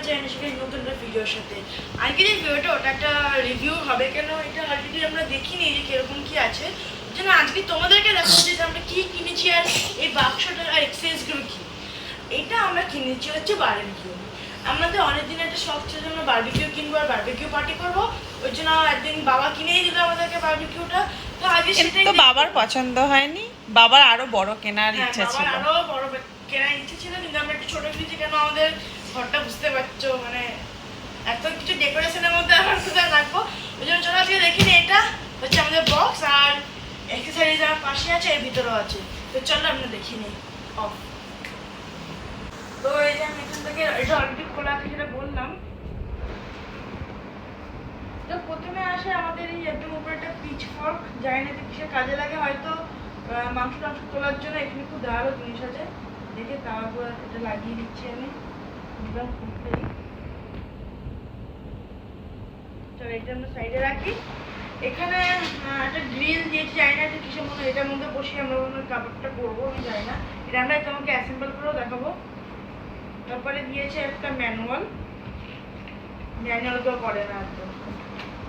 আমার চ্যানেল সেখানে নতুন একটা ভিডিওর সাথে। আজকের এই ভিডিওটা ওটা একটা রিভিউ হবে, কেন এটা অলরেডি আমরা দেখিনি যে কিরকম কি আছে, যেন আজকে তোমাদেরকে দেখাবো যে আমরা কি কিনেছি আর এই বাক্সটার আর এক্সপেরিয়েন্সগুলো কি। এটা আমরা কিনেছি হচ্ছে বারবিকিউ। আমাদের অনেকদিন একটা শখ ছিল আমরা বারবিকিউ কিনবো আর বারবিকিউ পার্টি করবো, ওই জন্য একদিন বাবা কিনেই দিল আমাদেরকে বারবিকিউটা। তো আজকে সেটাই তো বাবার পছন্দ হয়নি, বাবার আরো বড় কেনার ইচ্ছা ছিল। আরো বড় কেনার ইচ্ছে ছিল, কিন্তু আমরা একটু ছোট কিনেছি কেন আমাদের ঘরটা বুঝতে পারছো মানে এত কিছু ডেকোরেশনের মধ্যে আমার কোথায় রাখবো, ওই জন্য চলো আজকে দেখিনি। এটা হচ্ছে আমাদের বক্স আর অ্যাক্সেসরিজ আমার পাশে আছে, এর ভিতরেও আছে। তো চলো আমরা দেখিনি অফ। তো এই যে আমি এখান থেকে এটা অলরেডি খোলা আছে যেটা বললাম। তো প্রথমে আসে আমাদের এই একদম উপরে একটা পিচ ফর্ক, জানি না যে কিসের কাজে লাগে, হয়তো মাংস টাংস তোলার জন্য। এখানে খুব ধারালো জিনিস আছে, দেখে তারপর এটা লাগিয়ে দিচ্ছি আমি একদম খুলতেই। চলো এটা আমরা সাইডে রাখি। এখানে একটা গ্রিল দিয়েছি, জানি না যে কিসের মধ্যে, এটার মধ্যে বসে আমরা কাপড়টা করবো আমি জানি না, এটা আমরা তোমাকে অ্যাসেম্বল করেও দেখাবো। তারপরে দিয়েছে একটা ম্যানুয়াল, ম্যানুয়াল তো পড়ে না, একদম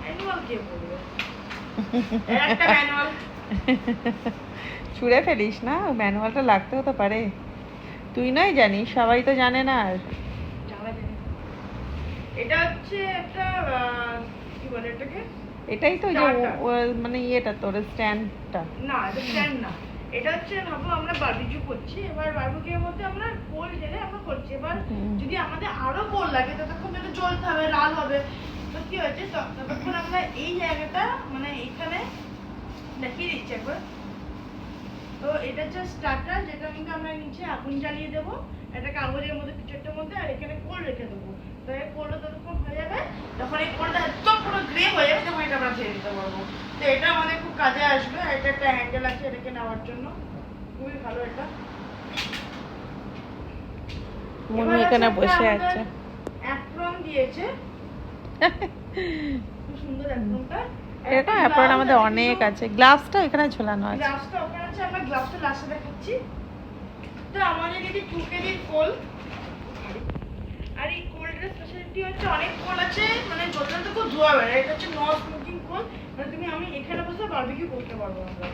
ম্যানুয়াল কে পড়বে, একটা ম্যানুয়াল। ছুঁড়ে ফেলিস না, ম্যানুয়ালটা লাগতে হতে পারে, তুই নয় জানিস, সবাই তো জানে না। আর এটা হচ্ছে একটা কি বলে এটাকে, এটাই তো যে মানে ইয়েটা তোর স্ট্যান্ডটা না, এটা স্ট্যান্ড না, এটা হচ্ছে ভাবো আমরা বারবিকিউ করছি, এবার বারবিকিউর মধ্যে আমরা কোল ঢেলে আমরা করছি। এবার যদি আমাদের আরো কোল লাগে ততক্ষণ এটা জ্বলতে হবে, লাল হবে। তো কি হয়েছে, ততক্ষণ আমরা এই জায়গাটা মানে এখানে দেখিয়ে দিচ্ছি একবার। তো এটা হচ্ছে স্টার্টার, যেটা কিন্তু আমরা নিচে আগুন জ্বালিয়ে দেবো একটা কাগজের মধ্যে, কিছু একটার মধ্যে, আর এখানে কোল রেখে দেবো। তো এই কোলটা যতক্ষণ হয়ে যাবে, যখন এই কোলটা একদম পুরো গ্রে হয়ে যাবে, তখন এটা আমরা ছেড়ে দিতে পারবো। তো এটা আমাদের খুব কাজে আসবে। এটা একটা হ্যান্ডেল আছে এটাকে নেওয়ার জন্য, খুবই ভালো এটা। মনে এখানে বসে আছে, অ্যাপ্রন দিয়েছে, খুব সুন্দর অ্যাপ্রনটা। এটা অ্যাপ্রন আমাদের অনেক আছে। গ্লাভসটা এখানে ঝোলানো আছে, গ্লাভসটা ওখানে আছে, আমরা গ্লাভসটা লাস্টে দেখাচ্ছি। তো আমাদের এটি 2 কেজির কোল, আর এই কোলটার স্পেশালিটি হচ্ছে অনেক কোল আছে, মানে যতটা তো খুব ধোয়া বেড়ে। এটা হচ্ছে নন স্মোকিং কোল, মানে তুমি আমি এখানে বসে বারবিকিউ করতে পারবো আমরা।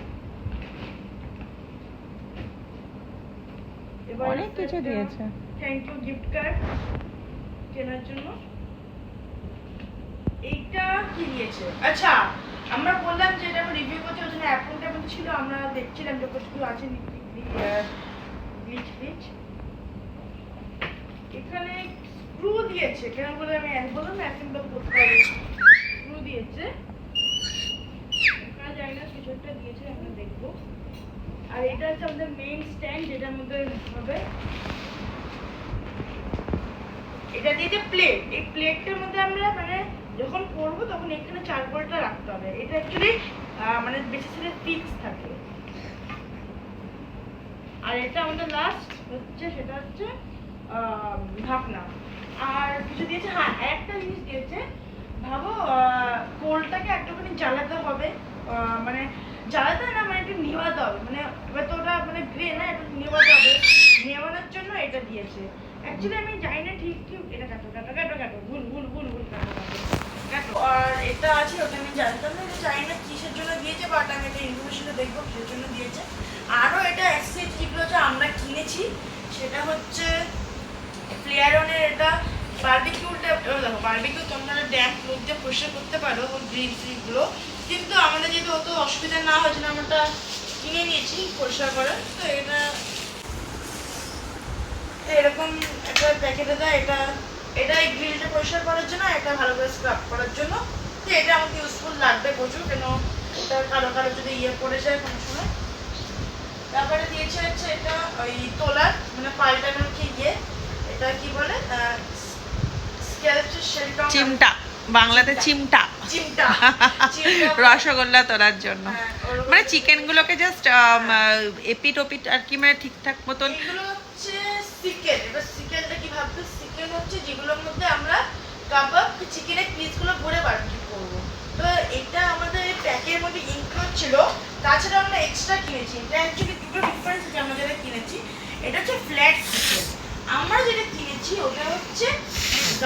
অনেক কিছু দিয়েছে। থ্যাংক ইউ গিফট কার্ড কেনার জন্য। এইটা কি দিয়েছে, আচ্ছা আমরা বললাম যে এটা রিভিউ করতে, ওই জন্য অ্যাপলটা মধ্যে ছিল, আমরা দেখছিলাম যে কিছু আছে গ্লিচ গ্লিচ। এখানে স্ক্রু দিয়েছে, কেন বলে আমি বললাম না অ্যাসেম্বল করতে হবে, স্ক্রু দিয়েছে এখানে, জানি না কিছু একটা দিয়েছে, আমরা দেখবো। আর এটা হচ্ছে আমাদের মেইন স্ট্যান্ড, যেটার মধ্যে হবে। এটা দিয়েছে প্লেট, এই প্লেটটার মধ্যে আমরা মানে যখন করবো তখন এখানে চারকোলটা রাখতে হবে। এটা অ্যাকচুয়ালি মানে বেশি ছেলে ফিক্স থাকে। আর এটা আমাদের লাস্ট হচ্ছে, সেটা হচ্ছে ঢাকনা। আর কিছু দিয়েছে, হ্যাঁ একটা জিনিস দিয়েছে, ভাবো কোলটাকে একটুখানি জ্বালাতে হবে, মানে জ্বালাতে না, মানে একটু নেভাতে হবে, মানে এবার তো ওটা মানে গ্রে না, একটু নেভাতে হবে, নেভানোর জন্য এটা দিয়েছে। অ্যাকচুয়ালি আমি জানি না ঠিক ঠিক, এটা কাটো কাটো কাটো কাটো, ভুল ভুল ভুল ভুল কাটো কাটো কাটো। আর এটা আছে, ওটা আমি জানতাম না, জানি না কিসের জন্য দিয়েছে, বাট আমি এটা ইনফরমেশনটা দেখবো কিসের জন্য দিয়েছে। আরও এটা এক্সচেঞ্জ যেগুলো হচ্ছে আমরা কিনেছি, সেটা হচ্ছে ফ্লেয়ারনের এটা বারবিকিউটা। দেখো বারবিকিউ তোমরা ড্যাম্প মুখ দিয়ে পরিষ্কার করতে পারো গ্রিল ফ্রিগুলো, কিন্তু আমাদের যেহেতু অত অসুবিধা না হয়েছে না, আমরা কিনে নিয়েছি পরিষ্কার করার। তো এটা এরকম একটা প্যাকেটে দেয়, এটা এটা এই গ্রিলটা পরিষ্কার করার জন্য, এটা ভালো করে স্ক্রাব করার জন্য। তো এটা আমাকে ইউজফুল লাগবে প্রচুর, কেন এটা কালো কালো যদি ইয়ে পড়ে যায় কোনো সময়। তারপরে দিয়েছে হচ্ছে এটা ওই তোলার মানে পাল্টানোর কি ইয়ে, এটা কি বলে, চিমটা, বাংলাতে চিমটা, চিমটা রসগোল্লা তোলার জন্য, মানে চিকেন গুলোকে জাস্ট এপিট ওপিট আর কি, মানে ঠিকঠাক মতন। এগুলো হচ্ছে চিকেন। এবার চিকেনটা কি ভাববে, চিকেন হচ্ছে যেগুলোর মধ্যে আমরা কাবাব চিকেনের পিসগুলো ভরে বারবিকিউ করব। তো এটা আমাদের প্যাকের মধ্যে ইনক্লুড ছিল, তাছাড়া আমরা এক্সট্রা কিনেছি। এটা অ্যাকচুয়ালি দুটো ডিফারেন্স আছে আমরা যেটা কিনেছি। এটা হচ্ছে ফ্ল্যাট চিকেন, আমরা যেটা কিনেছি ওটা হচ্ছে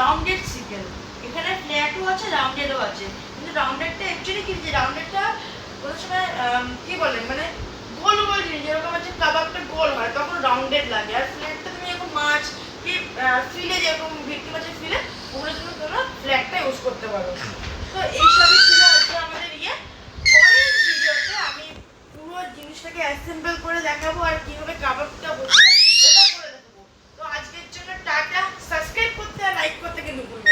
রাউন্ডেড চিকেন। এখানে ফ্ল্যাটও আছে, রাউন্ডেডও আছে। কিন্তু রাউন্ডেডটা অ্যাকচুয়ালি কি, যে রাউন্ডেডটা কোনো সময় কি বলে মানে গোল গোল জিনিস, যেরকম হচ্ছে কাবাবটা গোল হয় তখন রাউন্ডেড লাগে। আর ফ্ল্যাটটা তুমি এখন মাছ কি ফিলে, যেরকম ভেটকি মাছের ফিলে, ওগুলোর জন্য তোমরা ফ্ল্যাটটা ইউজ করতে পারো। তো এইসবই ছিল হচ্ছে আমাদের ইয়ে। পরের ভিডিওতে আমি পুরো জিনিসটাকে অ্যাসেম্বল করে দেখাবো আর কিভাবে কাবাবটা হচ্ছে ওটা করে দেখাবো। তো আজকের জন্য টাটা। সাবস্ক্রাইব করতে আর লাইক করতে কিন্তু ভুলবেন না।